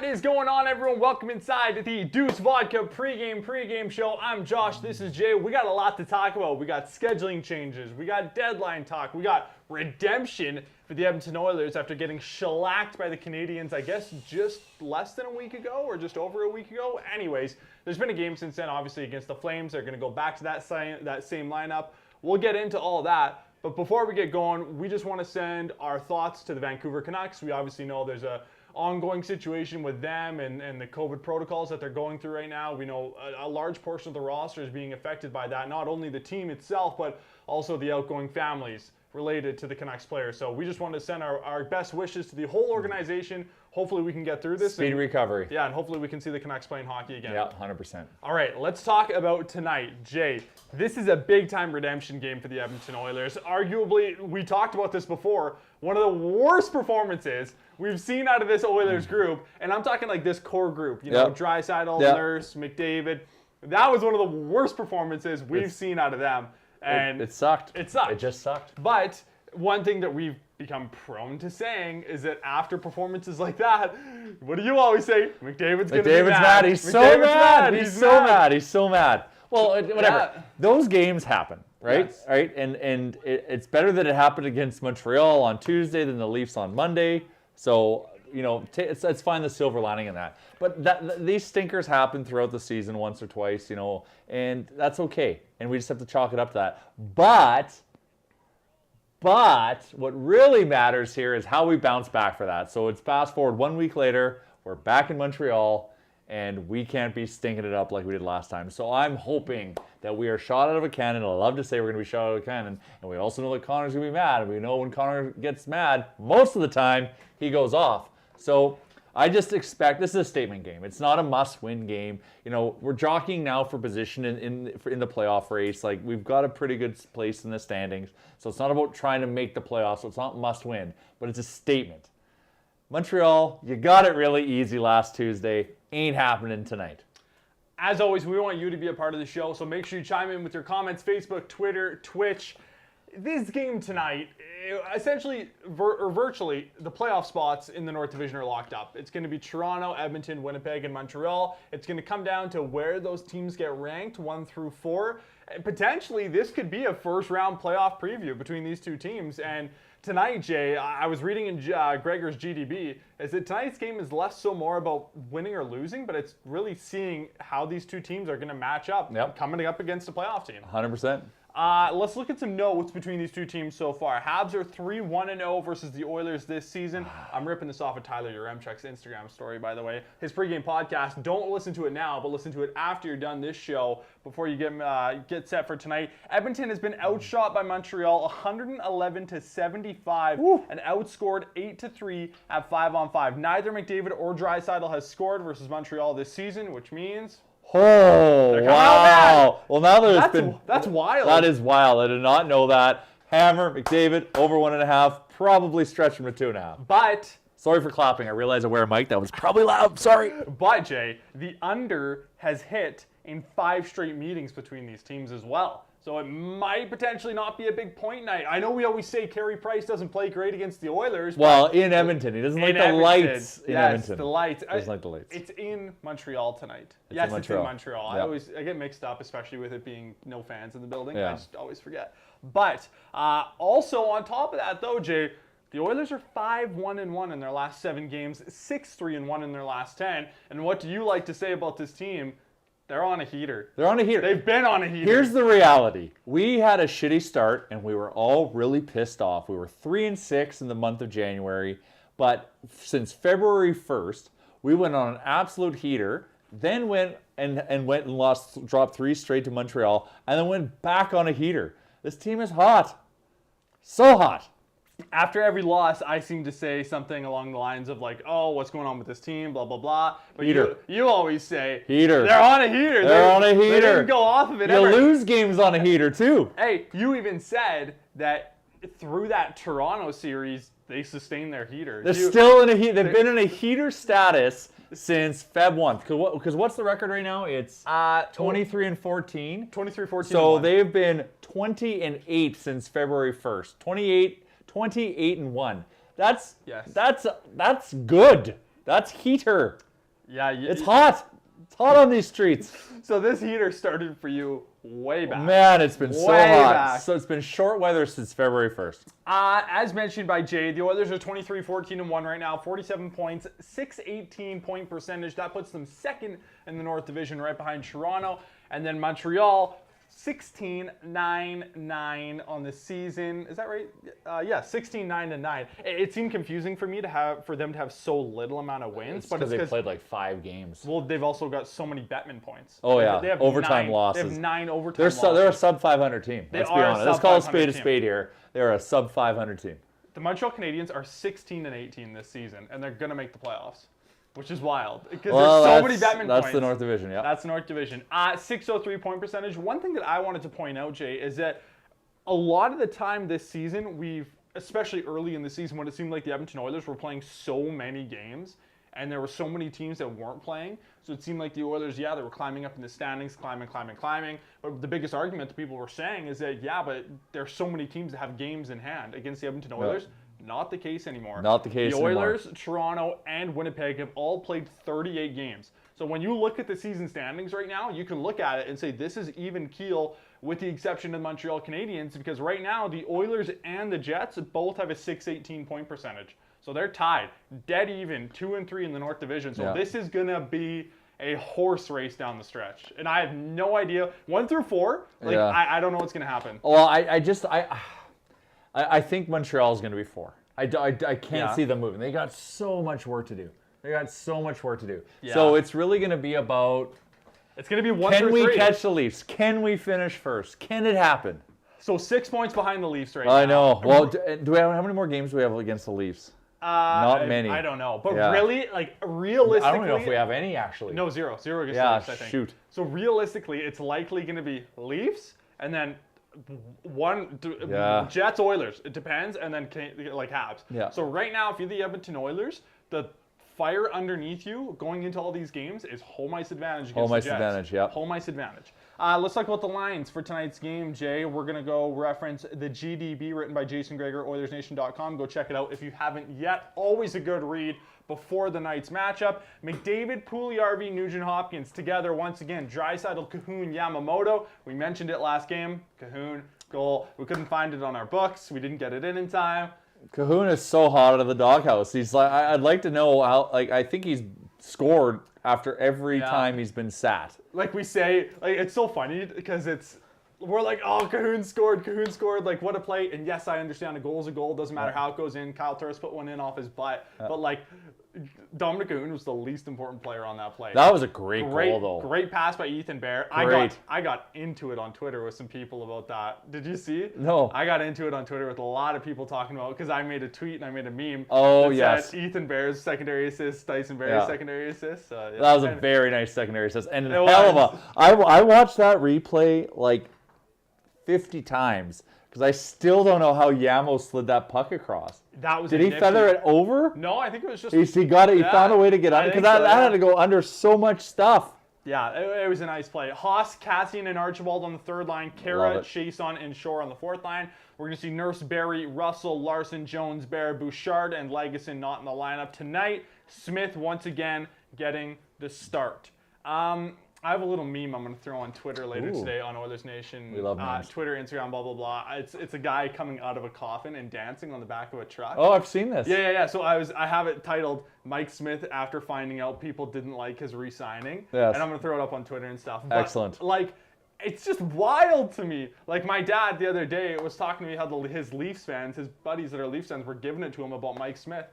is going on, everyone? Welcome inside the DEUCE VODKA pregame show. I'm Josh. This is Jay. We got a lot to talk about. We got scheduling changes. We got deadline talk. We got redemption for the Edmonton Oilers after getting shellacked by the Canadiens, I guess, just less than a week ago or just over a week ago. Anyways, there's been a game since then, obviously, against the Flames. They're going to go back to that same lineup. We'll get into all that. But before we get going, we just want to send our thoughts to the Vancouver Canucks. We obviously know there's a ongoing situation with them and the COVID protocols that they're going through right now. We know a large portion of the roster is being affected by that. Not only the team itself, but also the outgoing families related to the Canucks players. So we just want to send our best wishes to the whole organization. Hopefully we can get through this. Speedy recovery. Yeah, and hopefully we can see the Canucks playing hockey again. Yeah, 100%. All right, let's talk about tonight. Jay, this is a big-time redemption game for the Edmonton Oilers. Arguably, we talked about this before, one of the worst performances we've seen out of this Oilers group, and I'm talking like this core group, you know, Draisaitl, Nurse, McDavid. That was one of the worst performances we've seen out of them. And it sucked. It sucked. It just sucked. But one thing that we've become prone to saying is that after performances like that, what do you always say? McDavid's going to be mad. He's so mad. He's so mad. He's so mad. Well, whatever. Yeah. Those games happen, right? Yes. Right? And it's better that it happened against Montreal on Tuesday than the Leafs on Monday. So, you know, let's find the silver lining in that. But these stinkers happen throughout the season once or twice, you know, and that's okay. And we just have to chalk it up to that. But what really matters here is how we bounce back for that. So it's fast forward 1 week later, we're back in Montreal, and we can't be stinking it up like we did last time. So I'm hoping that we are shot out of a cannon. I love to say we're going to be shot out of a cannon. And we also know that Connor's going to be mad. And we know when Connor gets mad, most of the time, he goes off. So I just expect, this is a statement game. It's not a must-win game. You know, we're jockeying now for position in the playoff race. Like, we've got a pretty good place in the standings. So it's not about trying to make the playoffs. So it's not must-win. But it's a statement. Montreal, you got it really easy last Tuesday. Ain't happening tonight. As always, we want you to be a part of the show, so make sure you chime in with your comments, Facebook, Twitter, Twitch. This game tonight, essentially, virtually, the playoff spots in the North Division are locked up. It's going to be Toronto, Edmonton, Winnipeg, and Montreal. It's going to come down to where those teams get ranked, 1 through 4. And potentially, this could be a first-round playoff preview between these two teams. And tonight, Jay, I was reading in Gregor's GDB, is that tonight's game is less so more about winning or losing, but it's really seeing how these two teams are going to match up coming up against a playoff team. 100%. Let's look at some notes between these two teams so far. Habs are 3-1-0 versus the Oilers this season. I'm ripping this off of Tyler Yaremchuk's Instagram story, by the way. His pregame podcast. Don't listen to it now, but listen to it after you're done this show before you get set for tonight. Edmonton has been outshot by Montreal 111-75 and outscored 8-3 at 5-on-5. Neither McDavid or Draisaitl has scored versus Montreal this season, which means oh, wow. Well, now that's wild. That is wild. I did not know that. Hammer, McDavid, over 1.5, probably stretching to 2.5. But sorry for clapping. I realize I wear a mic. That was probably loud. Sorry. But, Jay, the under has hit in 5 straight meetings between these teams as well. So it might potentially not be a big point night. I know we always say Carey Price doesn't play great against the Oilers. Well, in Edmonton. He doesn't like the lights in Edmonton. Yes, the lights. He doesn't like the lights. It's in Montreal tonight. It's in Montreal. Yep. I get mixed up, especially with it being no fans in the building. Yeah. I just always forget. But also on top of that, though, Jay, the Oilers are 5-1-1 in their last 7 games, 6-3-1 in their last 10. And what do you like to say about this team? They're on a heater. They're on a heater. They've been on a heater. Here's the reality. We had a shitty start, and we were all really pissed off. We were 3-6 in the month of January, but since February 1st, we went on an absolute heater, then went and dropped 3 straight to Montreal, and then went back on a heater. This team is hot. So hot. After every loss, I seem to say something along the lines of like, oh, what's going on with this team, blah, blah, blah. But you always say, heater. They're on a heater. They're on a heater. They didn't go off of it ever. You lose games on a heater, too. Hey, you even said that through that Toronto series, they sustained their heater. They're still in a heater. They've been in a heater status since Feb 1. Because what's the record right now? It's 23-14. 23-14. So they've been 20-8 since February 1st. 28-1. That's good. That's heater. Yeah, It's hot. It's hot on these streets. So this heater started for you way back. Man, it's been so Way hot. back. So it's been short weather since February 1st. As mentioned by Jay, the Oilers are 23-14-1 right now, 47 points, 618 point percentage. That puts them second in the North Division, right behind Toronto. And then Montreal, 16-9-9 on the season. Is that right? Yeah, 16-9-9. It seemed confusing for me for them to have so little amount of wins, but it's because they played like 5 games. Well, they've also got so many Bettman points. Oh yeah, They have overtime losses. They have 9 overtime losses. They're a sub 500 team. Let's be honest. Let's call a spade here. They're a sub 500 team. The Montreal Canadiens are 16-18 this season, and they're gonna make the playoffs, which is wild because there's so many Bettman points. That's the North Division, yeah. That's the North Division. 603 point percentage. One thing that I wanted to point out, Jay, is that a lot of the time this season, especially early in the season when it seemed like the Edmonton Oilers were playing so many games, and there were so many teams that weren't playing. So it seemed like the Oilers, they were climbing up in the standings, climbing. But the biggest argument that people were saying is that, but there's so many teams that have games in hand against the Edmonton Oilers. Yeah. Not the case anymore. Not the case anymore. The Oilers, Toronto, and Winnipeg have all played 38 games. So when you look at the season standings right now, you can look at it and say this is even keel with the exception of the Montreal Canadiens, because right now the Oilers and the Jets both have a 618 point percentage. So they're tied, dead even, 2 and 3 in the North Division. So this is going to be a horse race down the stretch. And I have no idea. 1 through 4, I don't know what's going to happen. Well, I think Montreal is going to be 4. I can't see them moving. They got so much work to do. Yeah. So it's really going to be about... It's going to be 1 through 3. Can we catch the Leafs? Can we finish first? Can it happen? So 6 points behind the Leafs right now. I know. Well, how many more games do we have against the Leafs? Not many. I don't know. But really, realistically... I don't even know if we have any, actually. No, 0. 0 against the Leafs, I think. Shoot. So realistically, it's likely going to be Leafs, and then... Jets, Oilers. It depends, and then Habs. Yeah. So right now, if you're the Edmonton Oilers, the fire underneath you going into all these games is home ice advantage against the Jets. Home ice advantage, yeah. Home ice advantage. Let's talk about the lines for tonight's game, Jay. We're going to go reference the GDB written by Jason Greger, Oilersnation.com. Go check it out if you haven't yet. Always a good read before the night's matchup. McDavid, Puljujarvi, Nugent-Hopkins together once again. Draisaitl, Kahun, Yamamoto. We mentioned it last game. Kahun, goal. We couldn't find it on our books. We didn't get it in time. Kahun is so hot out of the doghouse. He's like, I'd like to know how. I think he's scored after every time he's been sat. Like we say, it's so funny because we're like, oh, Kahun scored, what a play. And yes, I understand a goal's a goal. Doesn't matter how it goes in. Kyle Turris put one in off his butt. But Dominic Kahun was the least important player on that play. That was a great goal, though. Great pass by Ethan Bear. I got into it on Twitter with some people about that. Did you see? No. I got into it on Twitter with a lot of people talking about because I made a tweet and I made a meme. Oh, yes. Said Ethan Bear's secondary assist, Dyson Bear's secondary assist. That was a very nice secondary assist. And I watched that replay 50 times because I still don't know how Yamo slid that puck across. Did he feather it over? No, I think it was just... He got it. He found a way to get under because that had to go under so much stuff. Yeah, it was a nice play. Haas, Cassian, and Archibald on the third line. Kara, Chason, and Shore on the fourth line. We're going to see Nurse, Barry, Russell, Larson, Jones, Bear, Bouchard, and Legason not in the lineup tonight. Smith once again getting the start. I have a little meme I'm going to throw on Twitter later today on Oilers Nation. We love memes. Twitter, Instagram, blah, blah, blah. It's a guy coming out of a coffin and dancing on the back of a truck. Oh, I've seen this. Yeah. So I have it titled Mike Smith after finding out people didn't like his re-signing. Yes. And I'm going to throw it up on Twitter and stuff. But, excellent. It's just wild to me. My dad the other day was talking to me how his Leafs fans, his buddies that are Leafs fans, were giving it to him about Mike Smith.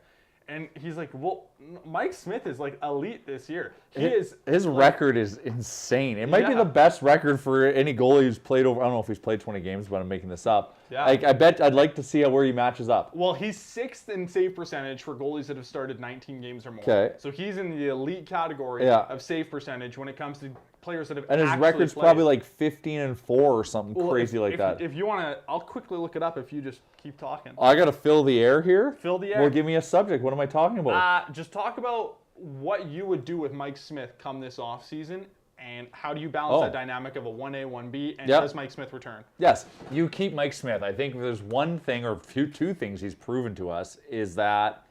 And he's like, well, Mike Smith is elite this year. His record is insane. It might be the best record for any goalie who's played over. I don't know if he's played 20 games, but I'm making this up. Yeah. I bet I'd like to see where he matches up. Well, he's 6th in save percentage for goalies that have started 19 games or more. Okay. So he's in the elite category of save percentage when it comes to players that have and his record's played. Probably 15-4 or something crazy like that. If you want to, I'll quickly look it up if you just keep talking. I got to fill the air here? Fill the air. Well, give me a subject. What am I talking about? Just talk about what you would do with Mike Smith come this offseason, and how do you balance that dynamic of a 1A, 1B, and does Mike Smith return? Yes, you keep Mike Smith. I think there's one thing or two things he's proven to us is that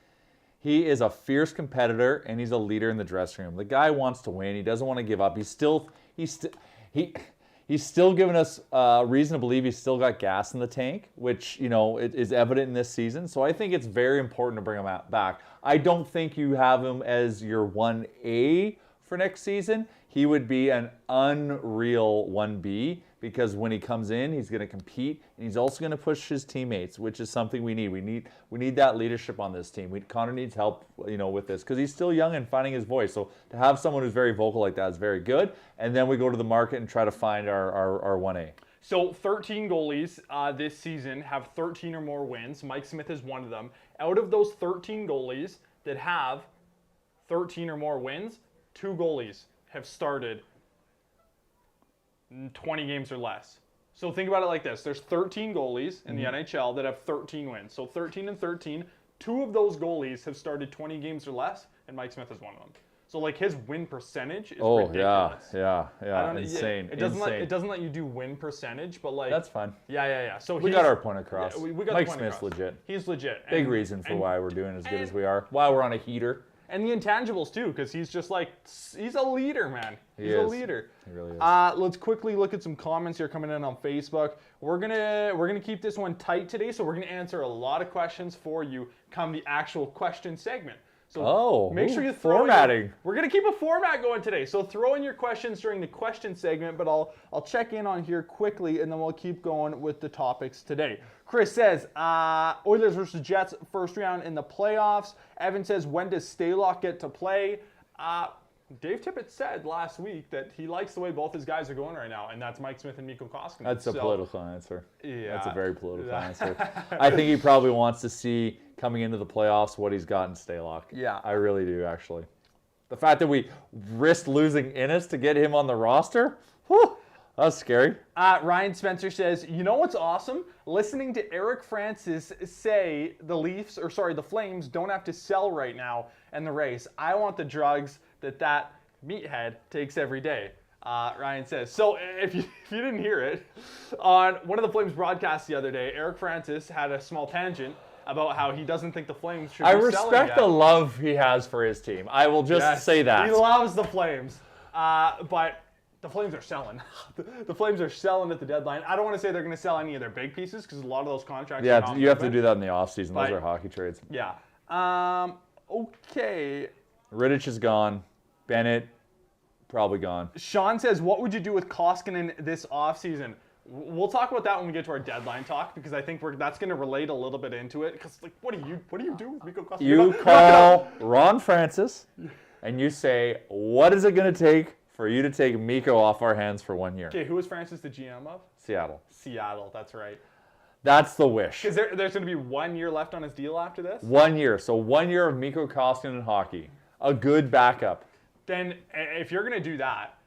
He is a fierce competitor, and he's a leader in the dressing room. The guy wants to win. He doesn't want to give up. He's still giving us reason to believe he's still got gas in the tank, which, it is evident in this season. So I think it's very important to bring him back. I don't think you have him as your 1A for next season. He would be an unreal 1B because when he comes in, he's going to compete, and he's also going to push his teammates, which is something we need. We need that leadership on this team. Connor needs help, with this because he's still young and finding his voice. So to have someone who's very vocal like that is very good. And then we go to the market and try to find our 1A. So 13 goalies this season have 13 or more wins. Mike Smith is one of them. Out of those 13 goalies that have 13 or more wins, 2 goalies have started 20 games or less. So think about it like this. There's 13 goalies in the NHL that have 13 wins. So 13 and 13, 2 of those goalies have started 20 games or less, and Mike Smith is one of them. So his win percentage is ridiculous. Yeah, insane. It doesn't let you do win percentage, but that's fine. Yeah. So we got our point across. Yeah, we got Mike the point Smith's across. legit. He's legit. Big reason for why we're doing as good as we are. Why we're on a heater. And the intangibles too, because he's just he's a leader, man. He's a leader. He really is. Let's quickly look at some comments here coming in on Facebook. We're gonna keep this one tight today, so we're gonna answer a lot of questions for you come the actual question segment. So make sure you throw formatting. We're gonna keep a format going today. So throw in your questions during the question segment, but I'll check in on here quickly, and then we'll keep going with the topics today. Chris says Oilers versus Jets first round in the playoffs. Evan says, when does Stalock get to play? Dave Tippett said last week that he likes the way both his guys are going right now, and that's Mike Smith and Mikko Koskinen. That's a political answer. Yeah. That's a very political answer. I think he probably wants to see, coming into the playoffs, what he's got in Stalock. Yeah. I really do, actually. The fact that we risked losing Innes to get him on the roster, whew, that's scary. Ryan Spencer says, you know what's awesome? Listening to Eric Francis say the Flames don't have to sell right now in the race. I want the drugs that meathead takes every day. Ryan says. So if you didn't hear it, on one of the Flames broadcasts the other day, Eric Francis had a small tangent about how he doesn't think the Flames should be selling yet. I respect the love he has for his team. I will just say that. He loves the Flames. But the Flames are selling. The Flames are selling at the deadline. I don't want to say they're going to sell any of their big pieces because a lot of those contracts are not you have to do that in the offseason. Those are hockey trades. Yeah. Okay. Rittich is gone. Bennett, probably gone. Sean says, what would you do with Koskinen this offseason? We'll talk about that when we get to our deadline talk because I think that's going to relate a little bit into it. Because what do you do with Mikko Koskinen? You call Ron Francis and you say, what is it going to take for you to take Mikko off our hands for 1 year? Okay, who is Francis the GM of? Seattle. Seattle, that's right. That's the wish. Because there's going to be 1 year left on his deal after this? 1 year. So 1 year of Mikko Koskinen in hockey. A good backup. Then if you're going to do that,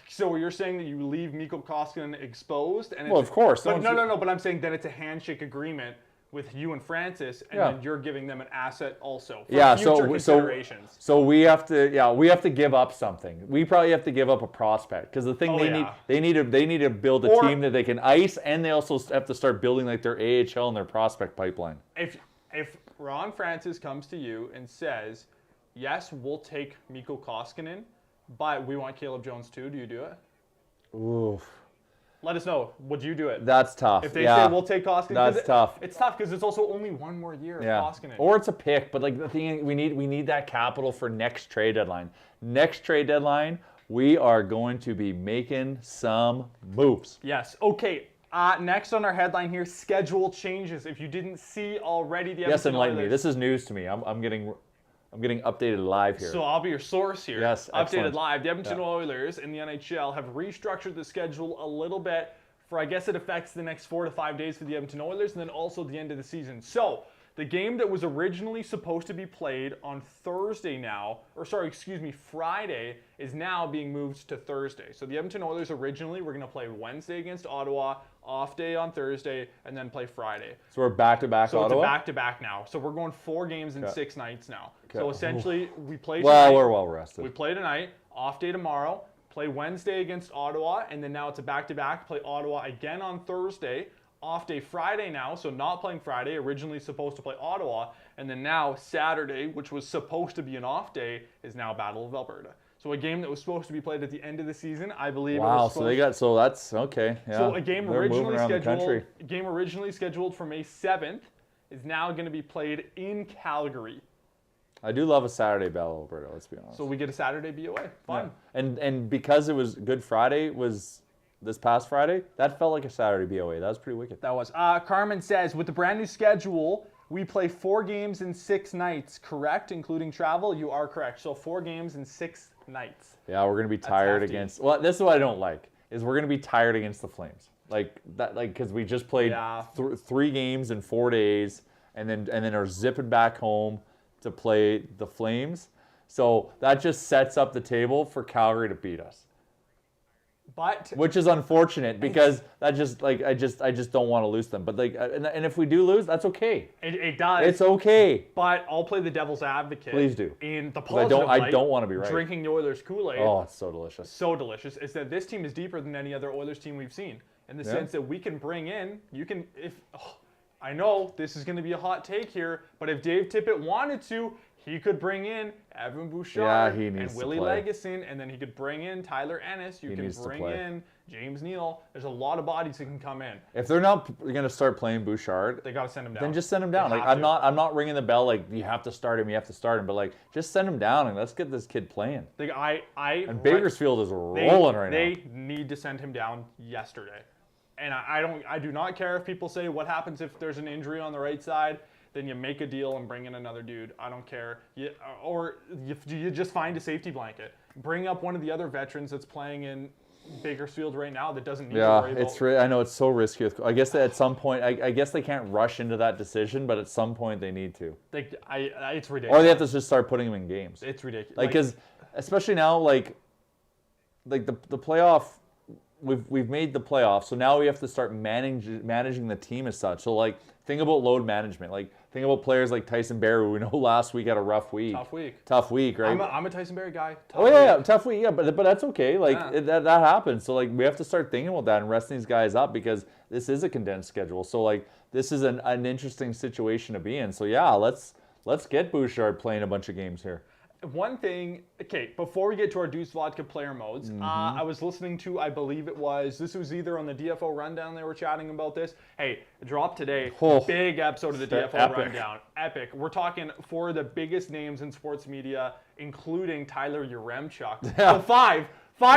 so you're saying that you leave Mikko Koskinen exposed? And well, of course. But no. But I'm saying then it's a handshake agreement with you and Francis, and then you're giving them an asset also for future considerations. So we have to give up something. We probably have to give up a prospect because the thing they need to build a team that they can ice, and they also have to start building like their AHL and their prospect pipeline. If Ron Francis comes to you and says, yes, we'll take Mikko Koskinen, but we want Caleb Jones too. Do you do it? Oof. Let us know. Would you do it? That's tough. If they say we'll take Koskinen, that's tough. It's tough because it's also only 1 more year of Koskinen. Or it's a pick, but like the thing, we need that capital for next trade deadline. Next trade deadline, we are going to be making some moves. Yes. Okay. Next on our headline here, schedule changes. If you didn't see already, the Yes, enlighten me. This is news to me. I'm getting updated live here. So I'll be your source here. Yes, updated excellent. live. The Edmonton Oilers in the NHL have restructured the schedule a little bit for, I guess it affects the next 4 to 5 days for the Edmonton Oilers and then also the end of the season. So the game that was originally supposed to be played on Friday, is now being moved to Thursday. So the Edmonton Oilers originally were going to play Wednesday against Ottawa, off day on Thursday, and then play Friday. So we're back-to-back Ottawa? So it's a back-to-back now. So we're going 4 games in 6 nights now. Okay. So essentially, we play tonight. Well, we're well rested. We play tonight, off day tomorrow, play Wednesday against Ottawa, and then now it's a back-to-back, play Ottawa again on Thursday, off day Friday now, so not playing Friday, originally supposed to play Ottawa, and then now Saturday, which was supposed to be an off day, is now Battle of Alberta. So a game that was supposed to be played at the end of the season, I believe. Wow, so that's okay. Yeah. So a game They're originally scheduled for May 7th is now going to be played in Calgary. I do love a Saturday Battle of Alberta, let's be honest. So we get a Saturday BOA. Fun. Yeah. And because it was Good Friday, was this past Friday, that felt like a Saturday BOA. That was pretty wicked. That was. Carmen says, with the brand new schedule, we play 4 games in 6 nights, correct? Including travel? You are correct. So 4 games in 6 nights. Yeah, we're going to be tired against... Well, this is what I don't like, is we're going to be tired against the Flames. Because we just played 3 games in 4 days, and then are zipping back home to play the Flames. So that just sets up the table for Calgary to beat us. Which is unfortunate because I just don't want to lose them. But and if we do lose, that's okay. It does. It's okay. But I'll play the devil's advocate. Please do. In the positive I don't want to be right. Drinking the Oilers Kool-Aid. Oh, it's so delicious. So delicious. Is that this team is deeper than any other Oilers team we've seen in the sense that we can bring in. I know this is going to be a hot take here, but if Dave Tippett wanted to, he could bring in Evan Bouchard and Willie Legason, and then he could bring in Tyler Ennis. You can bring in James Neal. There's a lot of bodies that can come in. If they're not going to start playing Bouchard, they got to send him down. Then just send him down. I'm not ringing the bell like you have to start him. But just send him down and let's get this kid playing. And Bakersfield is rolling right now. They need to send him down yesterday. And I do not care if people say what happens if there's an injury on the right side. Then you make a deal and bring in another dude. I don't care. Or you just find a safety blanket. Bring up one of the other veterans that's playing in Bakersfield right now that doesn't need to worry about. I know it's so risky. I guess that at some point, I guess they can't rush into that decision, but at some point they need to. It's ridiculous. Or they have to just start putting them in games. It's ridiculous. Because especially now, the playoff. We've made the playoffs, so now we have to start managing the team as such. So think about load management. Think about players like Tyson Barrie, who we know last week had a rough week. Tough week, right? I'm a Tyson Barrie guy. Tough week. Yeah, but that's okay. That happens. So we have to start thinking about that and resting these guys up because this is a condensed schedule. So this is an interesting situation to be in. So yeah, let's get Bouchard playing a bunch of games here. One thing, before we get to our DEUCE Vodka player modes, I was listening to, I believe this was either on the DFO Rundown, they were chatting about this. Hey, drop today, big episode of the DFO Rundown, epic. We're talking 4 of the biggest names in sports media, including Tyler Yaremchuk. Yeah. So 5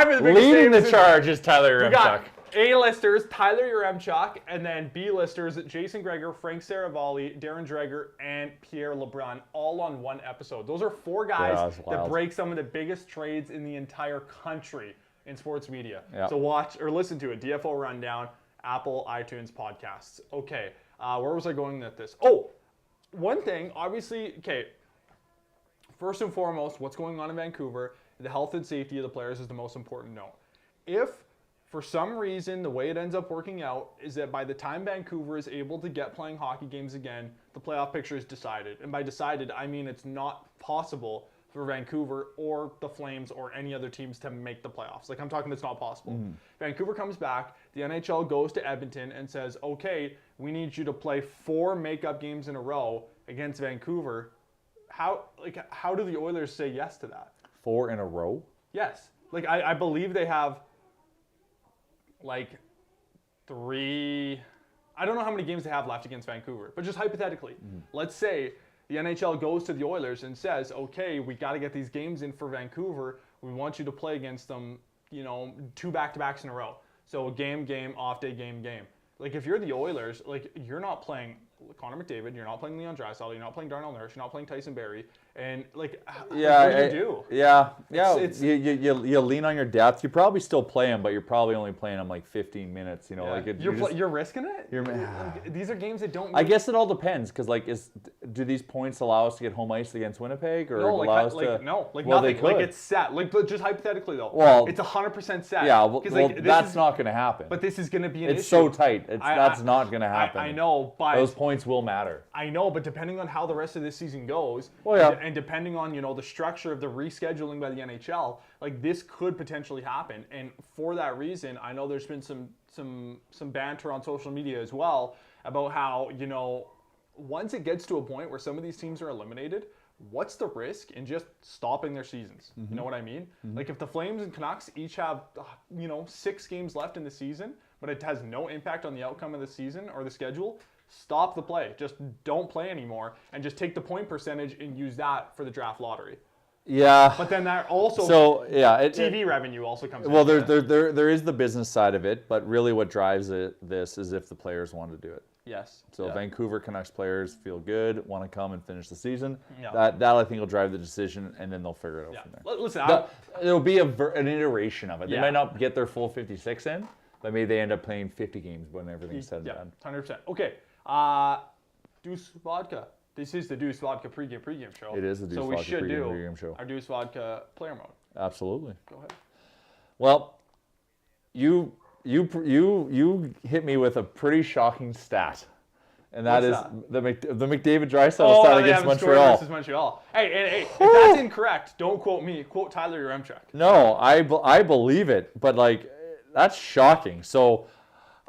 of the biggest names. Leading the charge is Tyler Yaremchuk. We got A-listers, Tyler Yaremchuk, and then B-listers, Jason Gregor, Frank Saravalli, Darren Dreger, and Pierre LeBrun, all on one episode. Those are 4 guys that break some of the biggest trades in the entire country in sports media. Yeah. So watch or listen to it. DFO Rundown, Apple, iTunes, podcasts. Okay, where was I going with this? Oh, one thing, obviously, first and foremost, what's going on in Vancouver, the health and safety of the players is the most important note. If for some reason, the way it ends up working out is that by the time Vancouver is able to get playing hockey games again, the playoff picture is decided. And by decided, I mean it's not possible for Vancouver or the Flames or any other teams to make the playoffs. I'm talking it's not possible. Vancouver comes back, the NHL goes to Edmonton and says, okay, we need you to play 4 makeup games in a row against Vancouver. How do the Oilers say yes to that? 4 in a row? Yes. I believe they have 3, I don't know how many games they have left against Vancouver, but just hypothetically, let's say the NHL goes to the Oilers and says, okay, we got to get these games in for Vancouver. We want you to play against them, 2 back-to-backs in a row. So game, off day, game. If you're the Oilers, you're not playing Connor McDavid, you're not playing Leon Draisaitl, you're not playing Darnell Nurse, you're not playing Tyson Barrie, and what do you do? Yeah. You lean on your depth. You probably still play him, but you're probably only playing him 15 minutes. You're risking it. These are games that don't. I guess it all depends because do these points allow us to get home ice against Winnipeg, or No, allow us to? no, like Well, nothing. they could. Like it's set. Like, but just hypothetically though, Well, it's 100% set. Yeah, well, like, that's not going to happen. But this is going to be an issue. It's so tight. That's not going to happen. I know, but those points will matter. I know, but depending on how the rest of this season goes, and depending on the structure of the rescheduling by the NHL, like this could potentially happen. And for that reason, I know there's been some banter on social media as well about how once it gets to a point where some of these teams are eliminated, what's the risk in just stopping their seasons? You know what I mean? Like if the Flames and Canucks each have 6 games left in the season, but it has no impact on the outcome of the season or the schedule, stop the play. Just don't play anymore and just take the point percentage and use that for the draft lottery. Yeah. But then that also TV revenue also comes in. Well, there is the business side of it, but really what drives this is if the players want to do it. Yes. So Vancouver Canucks players feel good, want to come and finish the season. Yeah. That I think will drive the decision, and then they'll figure it out from there. Listen, it'll be an iteration of it. They Yeah. might not get their full 56 in, but maybe they end up playing 50 games when everything's said and done. 100%. Okay. DEUCE Vodka. This is the DEUCE Vodka pregame show. It is the DEUCE so Vodka we should pregame show. Our DEUCE Vodka player mode. Absolutely. Go ahead. Well, you hit me with a pretty shocking stat, and that is the McDavid Draisaitl stat against Montreal. Versus Montreal. Hey, if that's incorrect, don't quote me. Quote Tyler Yaremchuk. No, I believe it, but that's shocking. So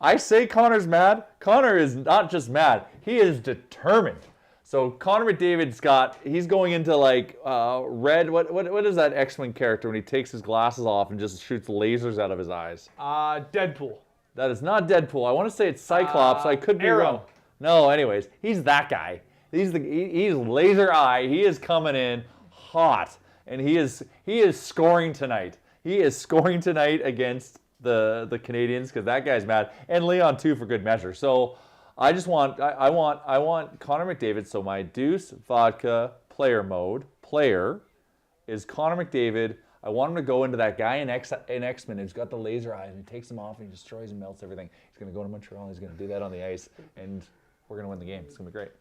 I say Connor's mad. Connor is not just mad; he is determined. So Connor McDavid's he's going into red. What is that X-Men character when he takes his glasses off and just shoots lasers out of his eyes? Deadpool. That is not Deadpool. I want to say it's Cyclops. I could be wrong. No, anyways, he's that guy. He's laser eye. He is coming in hot, and he is scoring tonight. He is scoring tonight against the Canadiens because that guy's mad, and Leon too for good measure. So I want Connor McDavid. So my DEUCE Vodka player mode is Connor McDavid. I want him to go into that guy in X-Men who's got the laser eyes and he takes them off and he destroys and melts everything. He's going to go to Montreal. He's going to do that on the ice, and we're going to win the game. It's going to be great.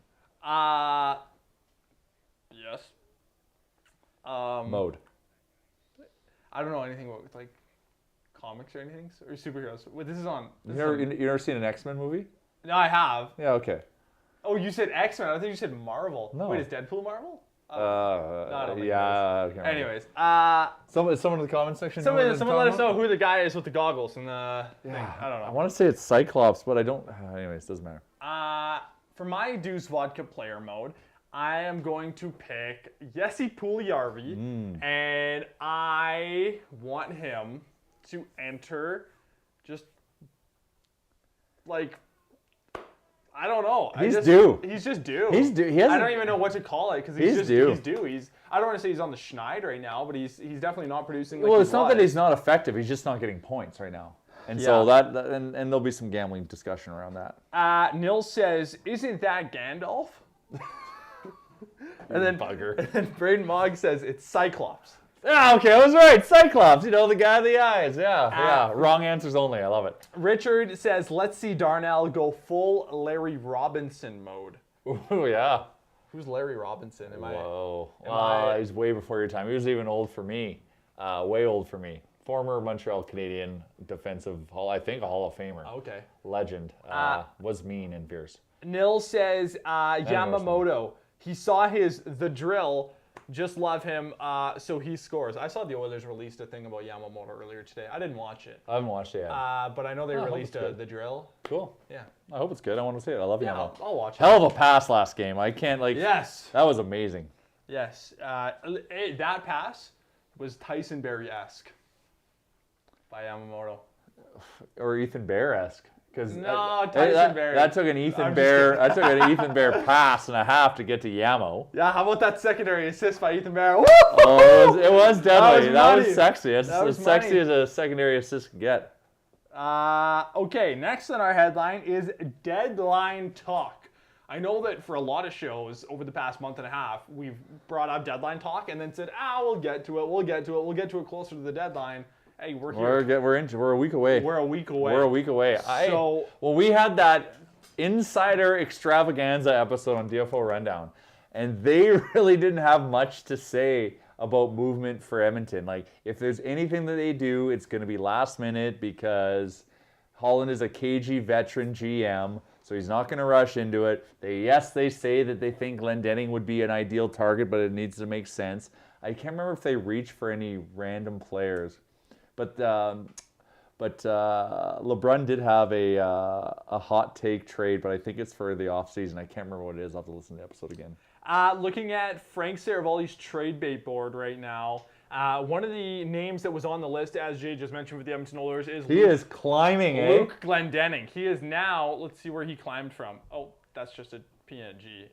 Yes. Mode. I don't know anything about comics or anything or superheroes. Wait, this is on. You never seen an X-Men movie? No, I have. Yeah. Okay. Oh, you said X-Men. I thought you said Marvel. No. Wait, is Deadpool Marvel? Yeah. Anyways, someone in the comment section. Someone let us know who the guy is with the goggles and the thing. I don't know. I want to say it's Cyclops, but I don't. Anyways, doesn't matter. For my DEUCE Vodka player mode, I am going to pick Jesse Puljujarvi, and I want him to enter just I don't know. He's due. He's just due. He's due. I don't even know what to call it because he's due. He's due. I don't want to say he's on the schneid right now, but he's definitely not producing. Well, it's not that he's not effective. He's just not getting points right now. And so and there'll be some gambling discussion around that. Nils says, "Isn't that Gandalf?" and then bugger. And then Braden Mogg says, "It's Cyclops." Ah, okay, I was right. Cyclops, the guy with the eyes. Yeah. Wrong answers only. I love it. Richard says, "Let's see Darnell go full Larry Robinson mode." Oh yeah. Who's Larry Robinson? Whoa. He's way before your time. He was even old for me. Way old for me. Former Montreal Canadian defensive Hall, I think a Hall of Famer. Okay. Legend. Was mean and fierce. Nils says Yamamoto. He saw The Drill. Just love him. So he scores. I saw the Oilers released a thing about Yamamoto earlier today. I didn't watch it. I haven't watched it yet. But I know they released The Drill. Cool. Yeah. I hope it's good. I want to see it. I love Yamamoto. I'll watch it. Hell of a pass last game. I can't Yes. That was amazing. Yes. That pass was Tyson Berry-esque by Yamamoto. Or Ethan Bear-esque. No, Tyson Berry. That took an Ethan Bear. That took an Ethan Bear pass and a half to get to Yamo. Yeah, how about that secondary assist by Ethan Bear? Woo! Oh, it was deadly. That was sexy. It's as sexy as a secondary assist can get. Okay, next on our headline is Deadline Talk. I know that for a lot of shows over the past month and a half, we've brought up Deadline Talk and then said, we'll get to it closer to the deadline. Hey, we're here. We're a week away. We're a week away. We had that insider extravaganza episode on DFO Rundown, and they really didn't have much to say about movement for Edmonton. Like, if there's anything that they do, it's going to be last minute because Holland is a cagey veteran GM, so he's not going to rush into it. They say that they think Glendening would be an ideal target, but it needs to make sense. I can't remember if they reach for any random players, but LeBrun did have a hot take trade, but I think it's for the offseason. I can't remember what it is. I'll have to listen to the episode again. Looking at Frank Saravalli's trade bait board right now, one of the names that was on the list, as Jay just mentioned with the Edmonton Oilers, is is climbing, Luke Glendening. He is now, let's see where he climbed from. Oh, that's just a PNG.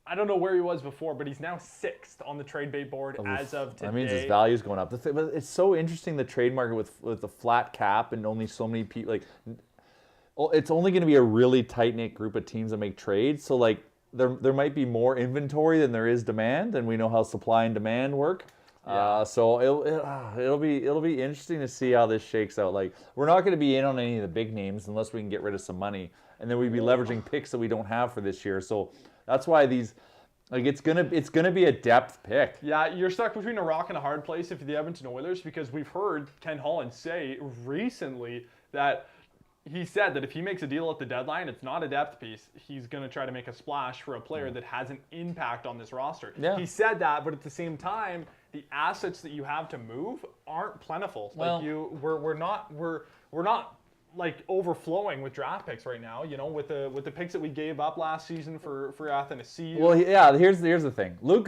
I don't know where he was before, but he's now 6th on the trade bait board as of today. That means his value's going up. But it's so interesting, the trade market with the flat cap and only so many people. Like, it's only going to be a really tight-knit group of teams that make trades. So, like, there might be more inventory than there is demand, and we know how supply and demand work. Yeah. So it'll be interesting to see how this shakes out. Like, we're not going to be in on any of the big names unless we can get rid of some money, and then we'd be leveraging picks that we don't have for this year. So that's why these, like, it's gonna be a depth pick. Yeah, you're stuck between a rock and a hard place if you're the Edmonton Oilers, because we've heard Ken Holland say recently that he said that if he makes a deal at the deadline, it's not a depth piece. He's going to try to make a splash for a player that has an impact on this roster. Yeah. He said that, but at the same time, the assets that you have to move aren't plentiful. Well, we're not like overflowing with draft picks right now. You know, with the picks that we gave up last season for Athanasiou. Well, yeah. Here's the thing. Luke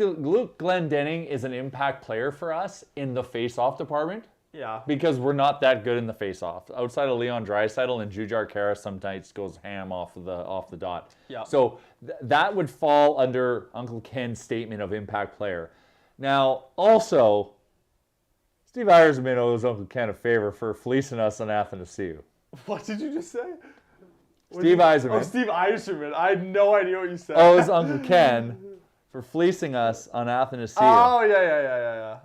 Glendening is an impact player for us in the face-off department. Yeah. Because we're not that good in the face-off. Outside of Leon Draisaitl and Jujhar Khaira sometimes goes ham off the dot. Yeah. So that would fall under Uncle Ken's statement of impact player. Now, also, Steve Yzerman owes Uncle Ken a favor for fleecing us on Athanasiou. What did you just say? Steve Yzerman. Oh, Steve Yzerman. I had no idea what you said. Owes Uncle Ken for fleecing us on Athanasiou. Oh,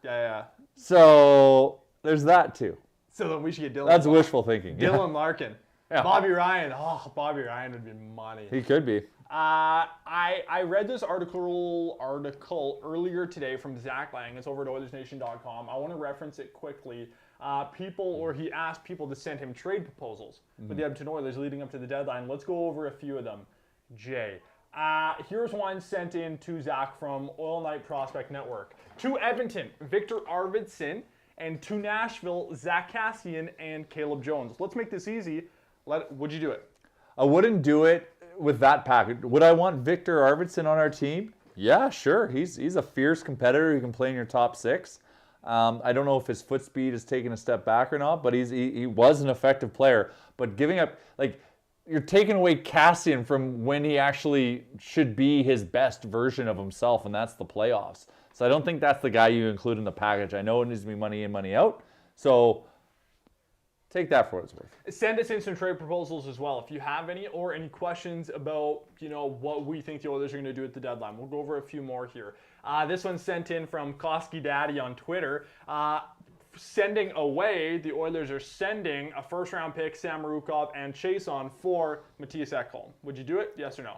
yeah. So there's that too. So then we should get Dylan. That's wishful thinking. Dylan Larkin. Yeah. Bobby Ryan. Oh, Bobby Ryan would be money. He could be. I read this article earlier today from Zach Lang. It's over at Oilersnation.com. I want to reference it quickly. He asked people to send him trade proposals with the Edmonton Oilers leading up to the deadline. Let's go over a few of them. Jay. Here's one sent in to Zach from Oil Night Prospect Network. To Edmonton, Victor Arvidsson, and to Nashville, Zach Kassian and Caleb Jones. Let's make this easy. Would you do it? I wouldn't do it with that package. Would I want Victor Arvidsson on our team? Yeah, sure. He's a fierce competitor who can play in your top 6. I don't know if his foot speed has taken a step back or not, but he was an effective player. But giving up, like, you're taking away Kassian from when he actually should be his best version of himself, and that's the playoffs. So I don't think that's the guy you include in the package. I know it needs to be money in, money out. So take that for what it's worth. Send us in some trade proposals as well if you have any, or any questions about, what we think the Oilers are going to do at the deadline. We'll go over a few more here. This one's sent in from Koski Daddy on Twitter. Sending away, the Oilers are sending a first-round pick, Sam Rukov, and Chason for Matthias Ekholm. Would you do it? Yes or no?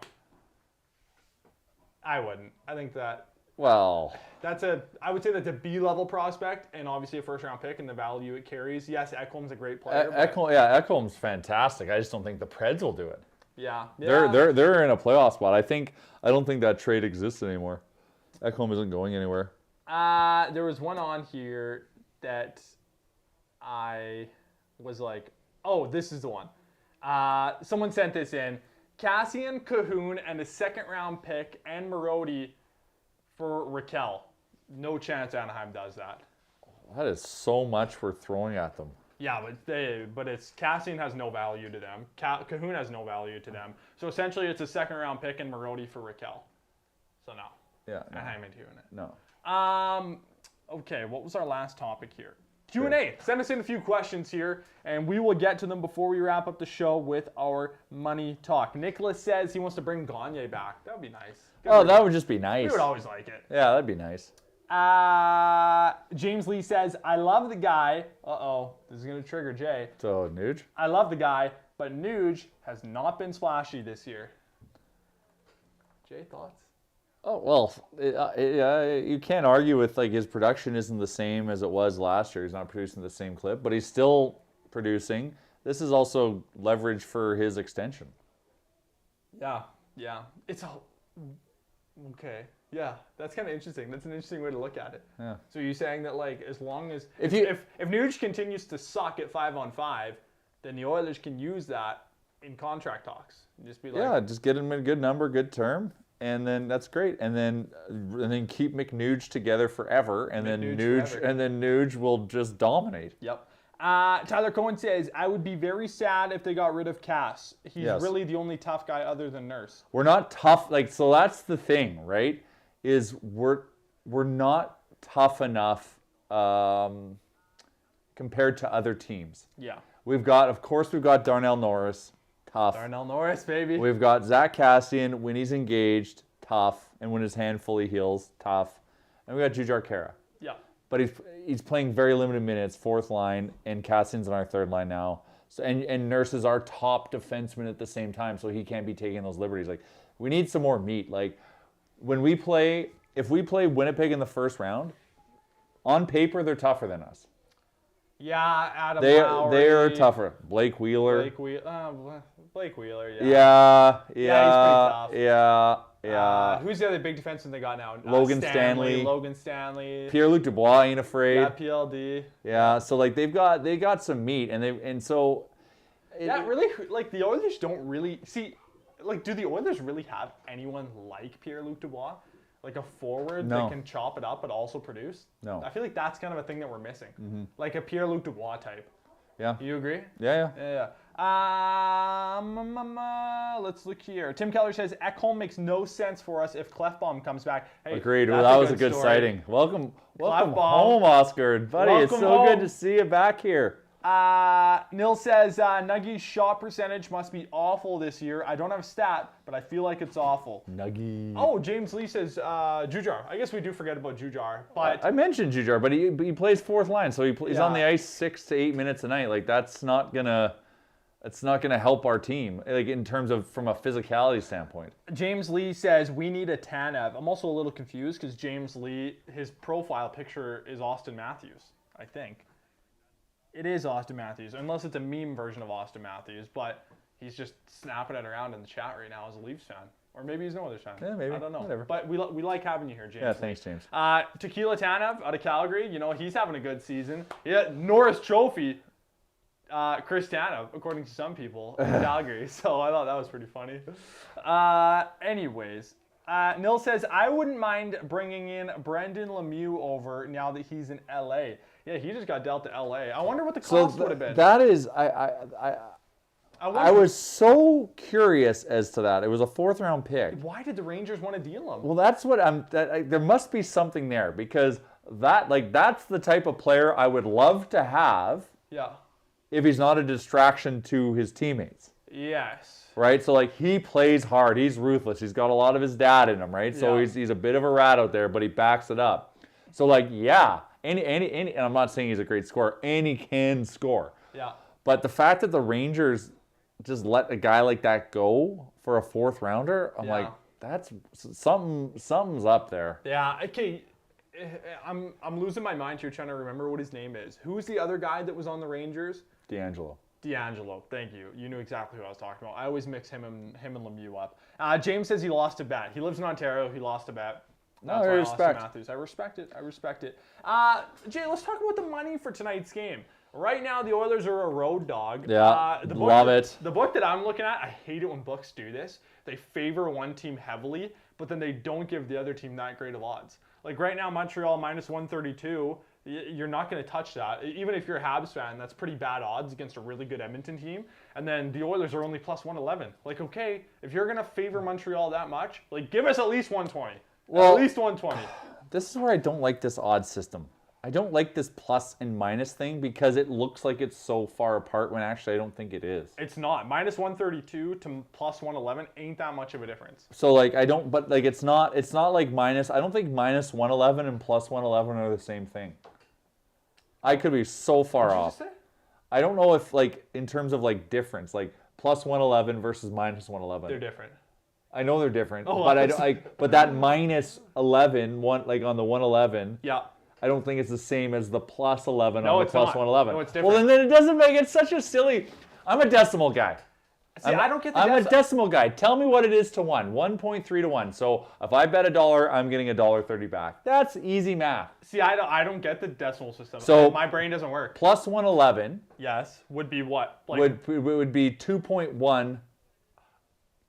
I wouldn't. I think that... Well... I would say that's a B-level prospect, and obviously a first-round pick and the value it carries. Yes, Ekholm's a great player. Ekholm's fantastic. I just don't think the Preds will do it. Yeah. They're in a playoff spot. I don't think that trade exists anymore. Ekholm isn't going anywhere. There was one on here that I was like, oh, this is the one. Someone sent this in. Kassian, Cahoon, and a second-round pick, and Marody for Raquel. No chance Anaheim does that. That is so much we're throwing at them. Yeah, but it's Kassian has no value to them. Cahoon has no value to them. So essentially, it's a second-round pick and Marody for Raquel. So no. Yeah. Anaheim ain't doing it. No. Okay, what was our last topic here? Q&A. Send us in a few questions here, and we will get to them before we wrap up the show with our money talk. Nicholas says he wants to bring Gagne back. That would be nice. That would just be nice. We would always like it. Yeah, that'd be nice. James Lee says, I love the guy. Uh-oh, this is going to trigger Jay. So, Nuge? I love the guy, but Nuge has not been splashy this year. Jay, thoughts? Oh, well, you can't argue with like his production isn't the same as it was last year. He's not producing the same clip, but he's still producing. This is also leverage for his extension. Yeah. It's okay. Yeah, that's kind of interesting. That's an interesting way to look at it. Yeah. So you're saying that like as long as if Nuge continues to suck at 5-on-5, then the Oilers can use that in contract talks. Just be like, just get him a good number, good term, and then that's great. And then keep McNuge together forever, and then Nuge will just dominate. Yep. Tyler Cohen says, I would be very sad if they got rid of Cass. He's really the only tough guy other than Nurse. We're not tough. So that's the thing, right? Is we're not tough enough compared to other teams. Yeah. We've got Darnell Norris, tough. Darnell Norris, baby. We've got Zach Cassian when he's engaged, tough, and when his hand fully heals, tough. And we got Jujhar Khaira. Yeah. But he's playing very limited minutes, fourth line, and Cassian's on our third line now. So and Nurse is our top defenseman at the same time, so he can't be taking those liberties. Like, we need some more meat. Like, if we play Winnipeg in the first round, on paper they're tougher than us. Yeah, Adam Lowry. They are tougher. Blake Wheeler. Blake Wheeler, yeah. Yeah, he's pretty tough. Yeah. Who's the other big defenseman they got now? Logan Stanley. Pierre-Luc Dubois ain't afraid. Yeah, PLD. Yeah, so like they got some meat, and so. Really, like the Oilers don't really see. Like, do the Oilers really have anyone like Pierre-Luc Dubois? Like a forward that can chop it up but also produce? No. I feel like that's kind of a thing that we're missing. Mm-hmm. Like a Pierre-Luc Dubois type. Yeah. You agree? Yeah. Let's look here. Tim Keller says, Ekholm makes no sense for us if Clefbaum comes back. Hey, agreed. Well, that was a good sighting. Welcome home, Oscar. Buddy, it's so good to see you back here. Nil says, Nuggy's shot percentage must be awful this year. I don't have a stat, but I feel like it's awful. Nuggy. Oh, James Lee says, Jujhar. I guess we do forget about Jujhar. But I mentioned Jujhar, but he plays fourth line, so he's on the ice 6 to 8 minutes a night. Like, that's not gonna help our team, like in terms of from a physicality standpoint. James Lee says, we need a Tanev. I'm also a little confused because James Lee, his profile picture is Austin Matthews, I think. It is Austin Matthews, unless it's a meme version of Austin Matthews, but he's just snapping it around in the chat right now as a Leafs fan. Or maybe he's no Oilers fan. Yeah, maybe. I don't know. Whatever. But we like having you here, James. Yeah, thanks, James. Tequila Tanev out of Calgary, he's having a good season. Yeah, Norris Trophy, Chris Tanev, according to some people in Calgary. So I thought that was pretty funny. Anyways, Nil says, I wouldn't mind bringing in Brendan Lemieux over now that he's in LA. Yeah, he just got dealt to LA. I wonder what the cost would have been. That is, I was so curious as to that. It was a 4th-round pick. Why did the Rangers want to deal him? Well, that's what there must be something there because that's the type of player I would love to have. Yeah. If he's not a distraction to his teammates. Yes. Right? So, like, he plays hard. He's ruthless. He's got a lot of his dad in him, right? So he's a bit of a rat out there, but he backs it up. So, like, yeah. And I'm not saying he's a great scorer. And he can score. Yeah. But the fact that the Rangers just let a guy like that go for a 4th rounder, I'm like, that's something's up there. Yeah. Okay. I'm losing my mind here trying to remember what his name is. Who's the other guy that was on the Rangers? D'Angelo. Thank you. You knew exactly who I was talking about. I always mix him and Lemieux up. James says he lost a bet. He lives in Ontario. He lost a bet. That's why I lost to Matthews. I respect it. Jay, let's talk about the money for tonight's game. Right now, the Oilers are a road dog. Yeah, love it. The book that I'm looking at, I hate it when books do this. They favor one team heavily, but then they don't give the other team that great of odds. Like right now, Montreal minus 132. You're not going to touch that. Even if you're a Habs fan, that's pretty bad odds against a really good Edmonton team. And then the Oilers are only plus 111. Like, okay, if you're going to favor Montreal that much, like give us at least 120. Well, at least 120. This is where I don't like this odds system. I don't like this plus and minus thing because it looks like it's so far apart when actually I don't think it is. It's not. Minus 132 to plus 111 ain't that much of a difference. So like it's not like minus, I don't think minus 111 and plus 111 are the same thing. I could be so far off. What did you just say? I don't know if like in terms of like difference, like plus 111 versus minus 111. They're different. I know they're different, Oh, but I don't like. But that minus 11, like on the 111. Yeah. I don't think it's the same as the plus 11 No, on the it's plus not. 111. No, it's different. Well, then it doesn't make it such a silly. I'm a decimal guy. See, I don't get the I'm a decimal guy. Tell me what it is to 1. 1.3 to 1. So if I bet $1, I'm getting $1.30 back. That's easy math. See, I don't get the decimal system. So my brain doesn't work. Plus 111 Yes, would be what? Like, would be 2.1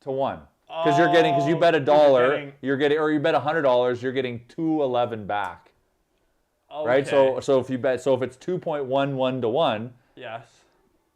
to 1. Because you bet $1, you're getting, or you bet $100, you're getting $2.11 back. Okay. Right? So if it's 2.11 to 1, yes.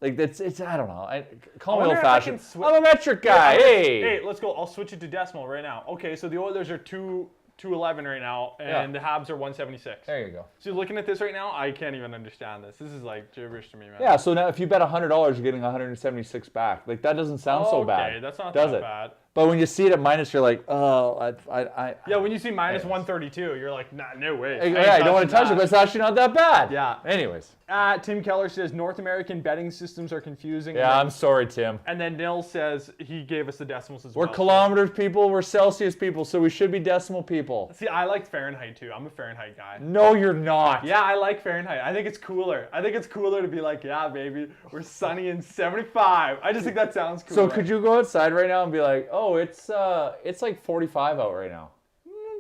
like it's I don't know. Call I me wonder old if I fashioned. can I'm a metric guy. Hey, let's go. I'll switch it to decimal right now. Okay, so the Oilers are 211 right now, and the Habs are 176. there you go. So looking at this right now, I can't even understand this. This is like gibberish to me, man. Yeah. So now if you bet $100, you're getting 176 back. Like that doesn't sound so bad. Okay, that's not does that it? bad. But when you see it at minus, you're like, oh, I. Yeah, when you see minus 132, you're like, nah, no way. Yeah, you don't want to touch it, but it's actually not that bad. Yeah. Anyways. Tim Keller says North American betting systems are confusing. Yeah, I'm sorry, Tim. And then Nil says he gave us the decimals as We're well. kilometers people, we're Celsius people, so we should be decimal people. See, I like Fahrenheit too. I'm a Fahrenheit guy. No, you're not. Yeah, I like Fahrenheit. I think it's cooler. I think it's cooler to be like, yeah, baby, we're sunny in 75. I just think that sounds cool. So could you go outside right now and be like, oh, it's like 45 out right now.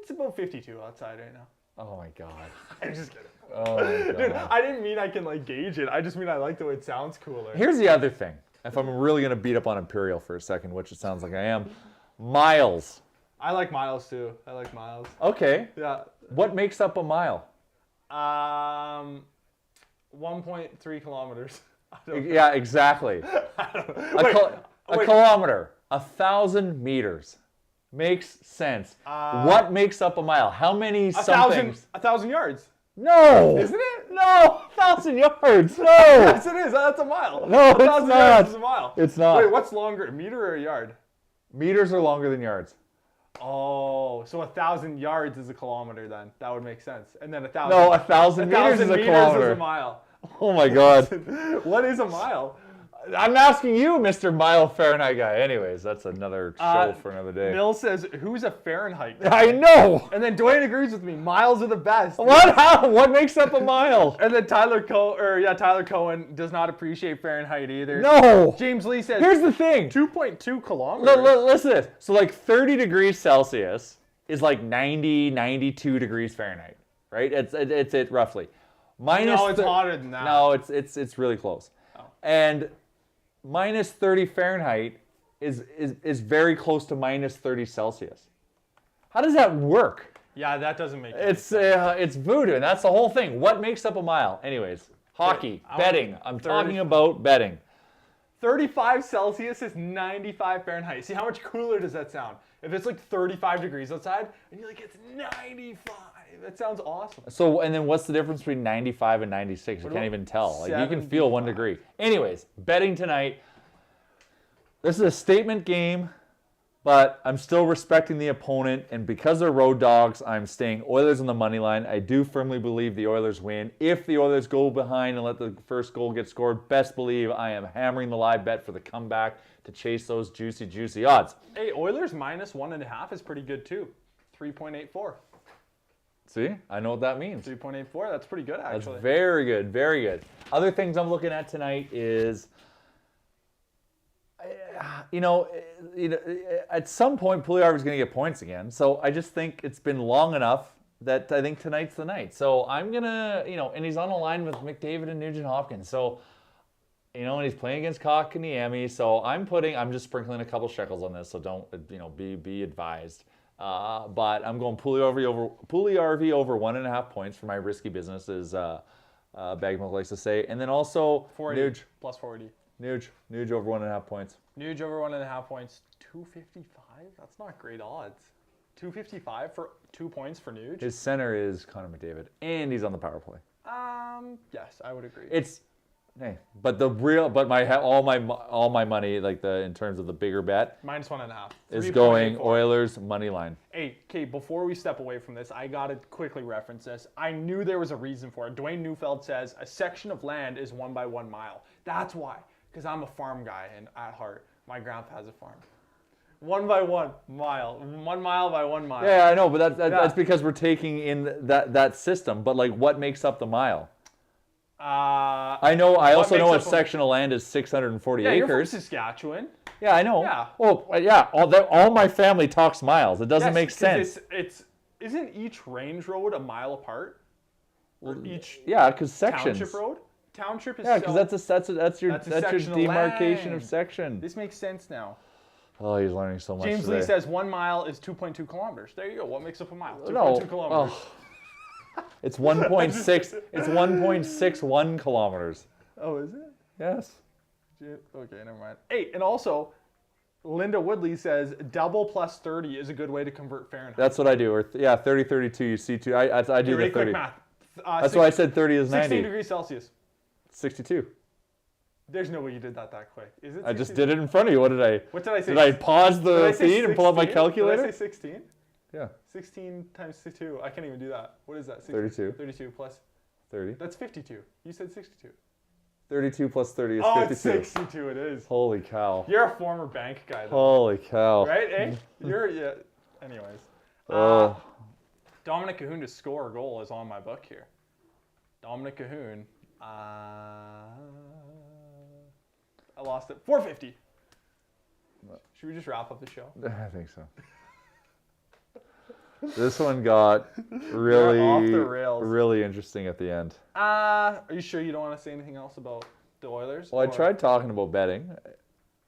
It's about 52 outside right now. Oh my god. I'm just kidding. Oh my god. Dude, I didn't mean I can like gauge it. I just mean I like the way it sounds cooler. Here's the other thing. If I'm really gonna beat up on Imperial for a second, which it sounds like I am, miles. I like miles too. I like miles. Okay. Yeah. What makes up a mile? 1.3 kilometers. Yeah, exactly. A kilometer, 1,000 meters. Makes sense. What makes up a mile? How many somethings? 1,000 yards. No. Isn't it? No. 1,000 yards. No. Yes, it is. That's a mile. No, it's 1,000 not. yards is a mile. It's not. Wait, what's longer, a meter or a yard? Meters are longer than yards. Oh, so 1,000 yards is a kilometer then. That would make sense. And then 1,000. No, 1,000 meters is a kilometer. Is a mile. Oh my god. What is a mile? I'm asking you, Mr. Mile Fahrenheit guy. Anyways, that's another show for another day. Mill says, who's a Fahrenheit guy? I know. And then Dwayne agrees with me. Miles are the best. What? How? What makes up a mile? And then Tyler Cohen does not appreciate Fahrenheit either. No. James Lee says, Here's the thing. 2.2 kilometers. Listen to this. So like 30 degrees Celsius is like 90, 92 degrees Fahrenheit, right? It's it roughly. No, it's hotter than that. No, it's really close. Oh. And minus 30 Fahrenheit is very close to minus 30 Celsius. How does that work? Yeah, that doesn't make sense. It's voodoo, and that's the whole thing. What makes up a mile? Anyways, hockey, betting. I'm talking about betting. 35 Celsius is 95 Fahrenheit. See, how much cooler does that sound? If it's like 35 degrees outside, and you're like, it's 95. That sounds awesome. So, and then what's the difference between 95 and 96? You can't even tell. Like, you can feel 1 degree. Anyways, betting tonight. This is a statement game, but I'm still respecting the opponent. And because they're road dogs, I'm staying Oilers on the money line. I do firmly believe the Oilers win. If the Oilers go behind and let the first goal get scored, best believe I am hammering the live bet for the comeback to chase those juicy, juicy odds. Hey, Oilers minus 1.5 is pretty good too. 3.84. See, I know what that means. 3.84, that's pretty good actually. That's very good, very good. Other things I'm looking at tonight is, at some point, Puljujarvi's going to get points again. So I just think it's been long enough that I think tonight's the night. So I'm going to, and he's on a line with McDavid and Nugent Hopkins. So, and he's playing against Kotkaniemi. So I'm just sprinkling a couple shekels on this. So don't, be advised. But I'm going Puljujarvi over 1.5 points for my risky business, as Bagmilk likes to say. And then also Nuge. Plus 40. Nuge over 1.5 points. Nuge over 1.5 points. 255? That's not great odds. 255 for 2 points for Nuge? His center is Connor McDavid, and he's on the power play. Yes, I would agree. But all my money, in terms of the bigger bet, minus 1.5 is going Oilers money line. Hey, Kate, before we step away from this, I gotta quickly reference this. I knew there was a reason for it. Dwayne Neufeld says a section of land is 1 by 1 mile. That's why. because I'm a farm guy and at heart, my grandpa has a farm. 1 by 1 mile, 1 mile by 1 mile. Yeah, I know, but that's because we're taking in that system. But like, what makes up the mile? I know. I also know a section of land is 640 acres. You're from Saskatchewan. Yeah, I know. Yeah. Well, yeah. All my family talks miles. It doesn't make sense. Isn't each range road a mile apart? Or each because sections. Township road. Township is because that's your demarcation of section. This makes sense now. Oh, he's learning so much. James today. Lee says 1 mile is 2.2 kilometers. There you go. What makes up a mile? 2.2 kilometers. Oh. It's 1.6. It's 1.61 kilometers. Oh, is it? Yes. Okay, never mind. Hey, and also, Linda Woodley says double plus 30 is a good way to convert Fahrenheit. That's what I do. Or 30, 32. You see, two. I do the 30. Quick math. That's why I said 30 is 90. 16 degrees Celsius. 62. There's no way you did that quick. Is it? 62? I just did it in front of you. What did I? What did I say? Did I pause the feed and pull up my calculator? Did I say 16? Yeah. 16 times 2. I can't even do that. What is that? 32. 32 plus 30. That's 52. You said 62. 32 plus 30 is 52. Oh, it's 62. It is. Holy cow. You're a former bank guy, though. Holy cow. Right, eh? Yeah. Anyways. Dominic Cahoon to score a goal is on my book here. Dominic Cahoon. I lost it. 450. Should we just wrap up the show? I think so. This one got really off the rails. Really interesting at the end. Are you sure you don't want to say anything else about the Oilers? Well, I tried talking about betting.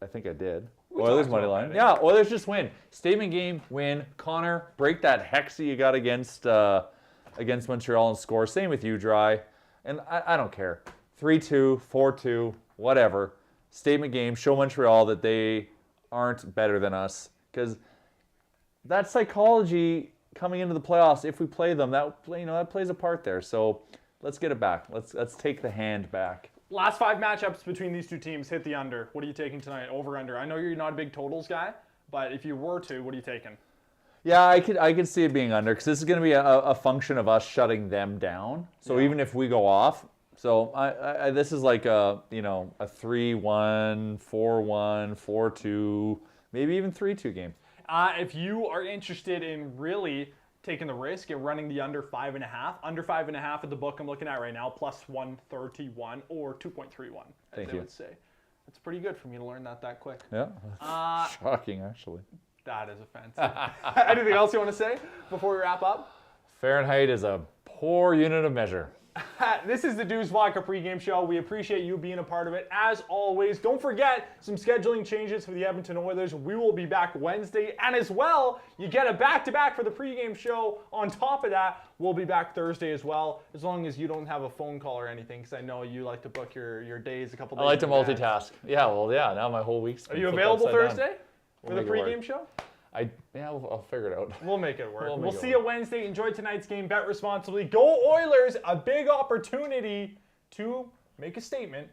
I think I did. We Oilers talked money about line. betting. Yeah, Oilers just win. Statement game, win. Connor, break that hexy you got against Montreal and score. Same with you, Dry. And I don't care. 3-2, 4-2, whatever. Statement game. Show Montreal that they aren't better than us. Because that psychology coming into the playoffs, if we play them, that plays a part there. So let's get it back. Let's take the hand back. Last 5 matchups between these two teams hit the under. What are you taking tonight? Over, under? I know you're not a big totals guy, but if you were to, what are you taking? Yeah, I could see it being under because this is going to be a function of us shutting them down. So even if we go off, so this is like a 3-1, 4-1, 4-2, maybe even 3-2 game. If you are interested in really taking the risk and running the under 5.5, under 5.5 at the book I'm looking at right now, plus 131 or 2.31, as they would say. It's pretty good for me to learn that quick. Yeah, shocking actually. That is offensive. Anything else you want to say before we wrap up? Fahrenheit is a poor unit of measure. This is the DEUCE VODKA pregame show. We appreciate you being a part of it. As always, don't forget some scheduling changes for the Edmonton Oilers. We will be back Wednesday. And as well, you get a back-to-back for the pregame show. On top of that, we'll be back Thursday as well, as long as you don't have a phone call or anything, because I know you like to book your days a couple days. I like to multitask. Yeah, well, yeah, now my whole week's been Are you available Thursday for the make it pregame show? I'll figure it out. We'll make it work. We'll see you Wednesday. Enjoy tonight's game. Bet responsibly. Go Oilers. A big opportunity to make a statement